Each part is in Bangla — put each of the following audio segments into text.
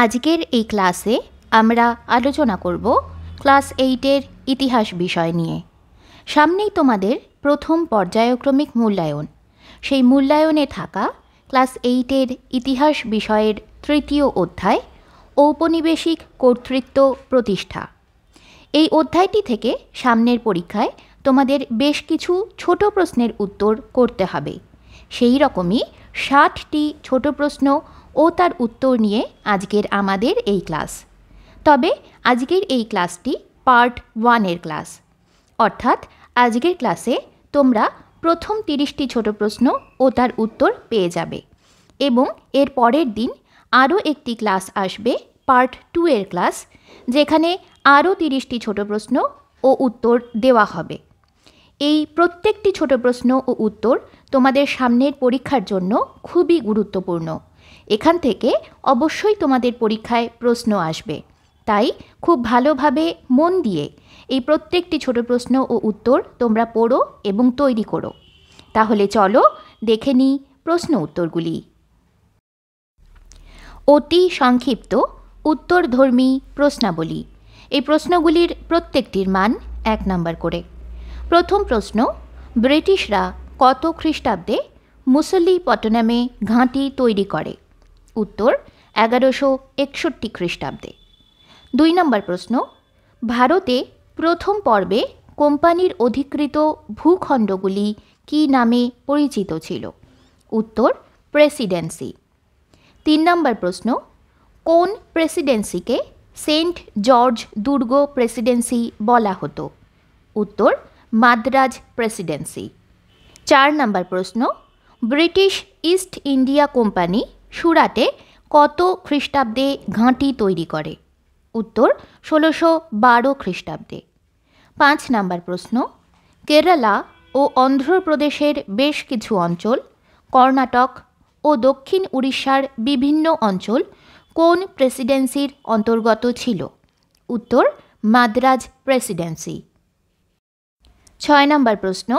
আজকের এই ক্লাসে আমরা আলোচনা করব ক্লাস 8-এর ইতিহাস বিষয় নিয়ে। সামনেই তোমাদের প্রথম পর্যায়ক্রমিক মূল্যায়ন। সেই মূল্যায়নে থাকা ক্লাস 8-এর ইতিহাস বিষয়ের তৃতীয় অধ্যায় ঔপনিবেশিক কর্তৃত্ব প্রতিষ্ঠা। এই অধ্যায়টি থেকে সামনের পরীক্ষায় তোমাদের বেশ কিছু ছোট প্রশ্নের উত্তর করতে হবে। সেই রকমই 60টি ছোট প্রশ্ন ও তার উত্তর নিয়ে আজকের আমাদের এই ক্লাস। তবে আজকের এই ক্লাসটি পার্ট 1-এর ক্লাস, অর্থাৎ আজকের ক্লাসে তোমরা প্রথম 30টি ছোট প্রশ্ন ও তার উত্তর পেয়ে যাবে এবং এর পরের দিন আরও একটি ক্লাস আসবে পার্ট 2-এর ক্লাস, যেখানে আরও 30টি ছোট প্রশ্ন ও উত্তর দেওয়া হবে। এই প্রত্যেকটি ছোট প্রশ্ন ও উত্তর তোমাদের সামনের পরীক্ষার জন্য খুবই গুরুত্বপূর্ণ। এখান থেকে অবশ্যই তোমাদের পরীক্ষায় প্রশ্ন আসবে, তাই খুব ভালোভাবে মন দিয়ে এই প্রত্যেকটি ছোট প্রশ্ন ও উত্তর তোমরা পড়ো এবং তৈরি করো। তাহলে চলো দেখে নিই প্রশ্ন উত্তরগুলি। অতি সংক্ষিপ্ত উত্তরধর্মী প্রশ্নাবলী। এই প্রশ্নগুলির প্রত্যেকটির মান 1 নম্বর করে। প্রথম প্রশ্ন, ব্রিটিশরা কত খ্রিস্টাব্দে মুসলিপট্টনমে ঘাঁটি তৈরি করে? উত্তর 1161 খ্রিস্টাব্দে। 2 নম্বর প্রশ্ন, ভারতে প্রথম পর্বে কোম্পানির অধিকৃত ভূখণ্ডগুলি কী নামে পরিচিত ছিল? উত্তর প্রেসিডেন্সি। 3 নম্বর প্রশ্ন, কোন প্রেসিডেন্সিকে সেন্ট জর্জ দুর্গ প্রেসিডেন্সি বলা হতো? উত্তর মাদ্রাজ প্রেসিডেন্সি। 4 নম্বর প্রশ্ন, ব্রিটিশ ইস্ট ইন্ডিয়া কোম্পানি সুরাটে কত খ্রিস্টাব্দে ঘাঁটি তৈরি করে? উত্তর 1612 খ্রিস্টাব্দে। 5 নম্বর প্রশ্ন, কেরালা ও অন্ধ্রপ্রদেশের বেশ কিছু অঞ্চল, কর্ণাটক ও দক্ষিণ উড়িষ্যার বিভিন্ন অঞ্চল কোন প্রেসিডেন্সির অন্তর্গত ছিল? উত্তর মাদ্রাজ প্রেসিডেন্সি। 6 নম্বর প্রশ্ন,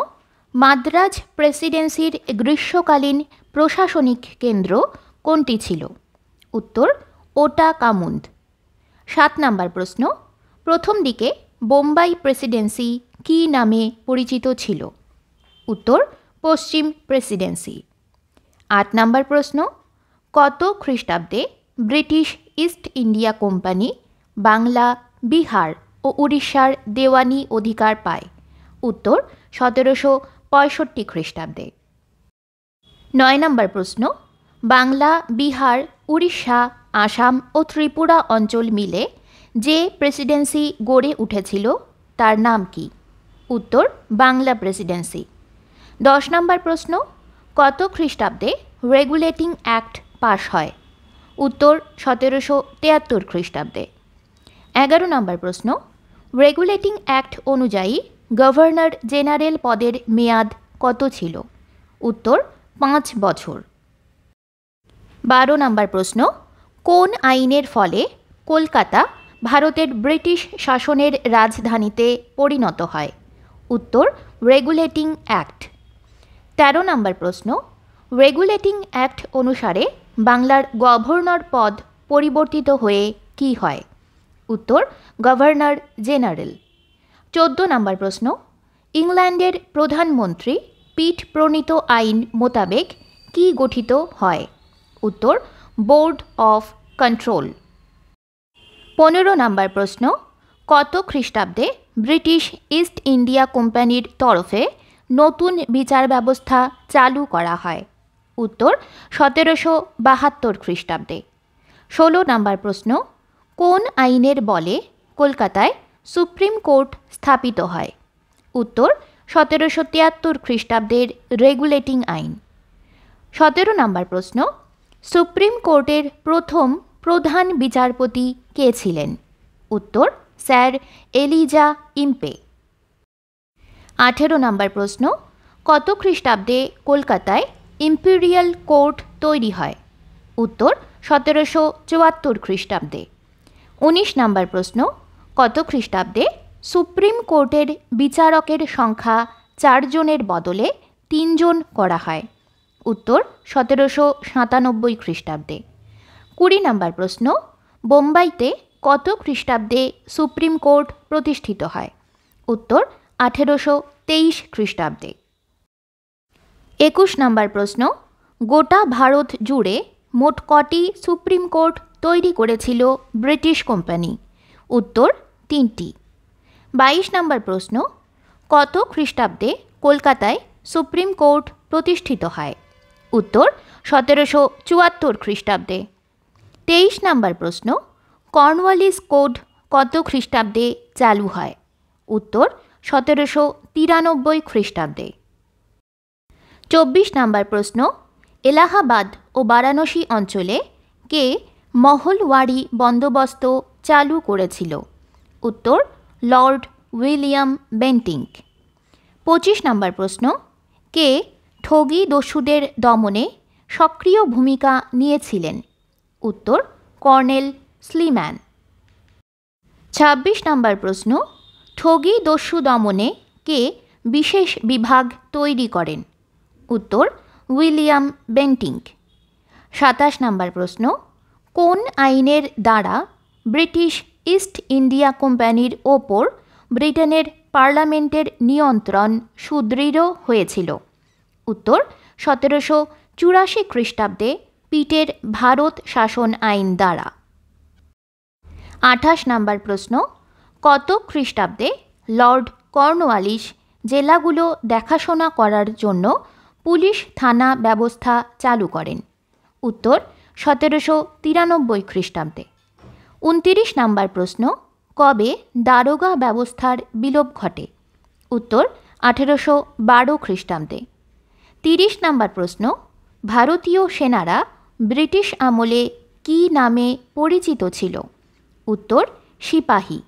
মাদ্রাজ প্রেসিডেন্সির গ্রীষ্মকালীন প্রশাসনিক কেন্দ্র কোনটি ছিল? উত্তর ওটাকামুন্দ। 7 নম্বর প্রশ্ন, প্রথম দিকে বোম্বাই প্রেসিডেন্সি কী নামে পরিচিত ছিল? উত্তর পশ্চিম প্রেসিডেন্সি। 8 নম্বর প্রশ্ন, কত খ্রিস্টাব্দে British East India Company Bangla, Bihar ও উড়িষ্যার দেওয়ানি অধিকার পায়? উত্তর 1765 খ্রিস্টাব্দে। 9 নম্বর প্রশ্ন, বাংলা, বিহার, উড়িষ্যা, আসাম ও ত্রিপুরা অঞ্চল মিলে যে প্রেসিডেন্সি গড়ে উঠেছিল তার নাম কি? উত্তর বাংলা প্রেসিডেন্সি। 10 নম্বর প্রশ্ন, কত খ্রিস্টাব্দে রেগুলেটিং অ্যাক্ট পাশ হয়? উত্তর 1773 খ্রিস্টাব্দে। 11 নম্বর প্রশ্ন, রেগুলেটিং অ্যাক্ট অনুযায়ী গভর্নর জেনারেল পদের মেয়াদ কত ছিল? উত্তর 5 বছর। 12 নম্বর প্রশ্ন, কোন আইনের ফলে কলকাতা ভারতের ব্রিটিশ শাসনের রাজধানীতে পরিণত হয়? উত্তর রেগুলেটিং অ্যাক্ট। 13 নম্বর প্রশ্ন, রেগুলেটিং অ্যাক্ট অনুসারে বাংলার গভর্নর পদ পরিবর্তিত হয়ে কী হয়? উত্তর গভর্নর জেনারেল। 14 নম্বর প্রশ্ন, ইংল্যান্ডের প্রধানমন্ত্রী পিট প্রণীত আইন মোতাবেক কি গঠিত হয়? উত্তর বোর্ড অফ কন্ট্রোল। 15 নম্বর প্রশ্ন, কত খ্রিস্টাব্দে ব্রিটিশ ইস্ট ইন্ডিয়া কোম্পানির তরফে নতুন বিচার ব্যবস্থা চালু করা হয়? উত্তর 1772 খ্রিস্টাব্দে। 16 নম্বর প্রশ্ন, কোন আইনের বলে কলকাতায় সুপ্রিম কোর্ট স্থাপিত হয়? উত্তর 1773 খ্রিস্টাব্দের রেগুলেটিং আইন। 17 নম্বর প্রশ্ন, সুপ্রিম কোর্টের প্রথম প্রধান বিচারপতি কে ছিলেন? উত্তর স্যার এলিজা ইম্পে। 18 নম্বর প্রশ্ন, কত খ্রিস্টাব্দে কলকাতায় ইম্পেরিয়াল কোর্ট তৈরি হয়? উত্তর 1774 খ্রিস্টাব্দে। 19 নম্বর প্রশ্ন, কত খ্রিস্টাব্দে সুপ্রিম কোর্টের বিচারকের সংখ্যা 4 জনের বদলে 3 জন করা হয়? উত্তর 1797 খ্রিস্টাব্দে। 20 নম্বর প্রশ্ন, বোম্বাইতে কত খ্রিস্টাব্দে সুপ্রিম কোর্ট প্রতিষ্ঠিত হয়? উত্তর 1823 খ্রিস্টাব্দে। 21 নম্বর প্রশ্ন, গোটা ভারত জুড়ে মোট কটি সুপ্রিম কোর্ট তৈরি করেছিল ব্রিটিশ কোম্পানি? উত্তর 3টি। 22 নম্বর প্রশ্ন, কত খ্রিস্টাব্দে কলকাতায় সুপ্রিম কোর্ট প্রতিষ্ঠিত হয়? উত্তর 1774 খ্রিস্টাব্দে। 23 নম্বর প্রশ্ন, কর্নওয়ালিস কোড কত খ্রিস্টাব্দে চালু হয়? উত্তর 1793 খ্রিস্টাব্দে। 24 নম্বর প্রশ্ন, এলাহাবাদ ও বারাণসী অঞ্চলে কে মহলওয়ারি বন্দোবস্ত চালু করেছিল? উত্তর লর্ড উইলিয়াম বেন্টিঙ্ক। 25 নম্বর প্রশ্ন, কে ঠগী দস্যুদের দমনে সক্রিয় ভূমিকা নিয়েছিলেন? উত্তর কর্নেল স্লিম্যান। 26 নম্বর প্রশ্ন, ঠগী দস্যু দমনে কে বিশেষ বিভাগ তৈরি করেন? উত্তর উইলিয়াম বেন্টিঙ্ক। 27 নম্বর প্রশ্ন, কোন আইনের দ্বারা ব্রিটিশ ইস্ট ইন্ডিয়া কোম্পানির ওপর ব্রিটেনের পার্লামেন্টের নিয়ন্ত্রণ সুদৃঢ় হয়েছিল? উত্তর 1784 খ্রিস্টাব্দে পিটের ভারত শাসন আইন দ্বারা। 28 নম্বর প্রশ্ন, কত খ্রিস্টাব্দে লর্ড কর্নওয়ালিস জেলাগুলো দেখাশোনা করার জন্য পুলিশ থানা ব্যবস্থা চালু করেন? উত্তর 1793 খ্রিস্টাব্দে। 29 নম্বর প্রশ্ন, কবে দারোগা ব্যবস্থার বিলোপ ঘটে? উত্তর 1812 খ্রিস্টাব্দে। 30 নম্বর প্রশ্ন, ভারতীয় সেনারা ব্রিটিশ আমলে কী নামে পরিচিত ছিল? উত্তর সিপাহী।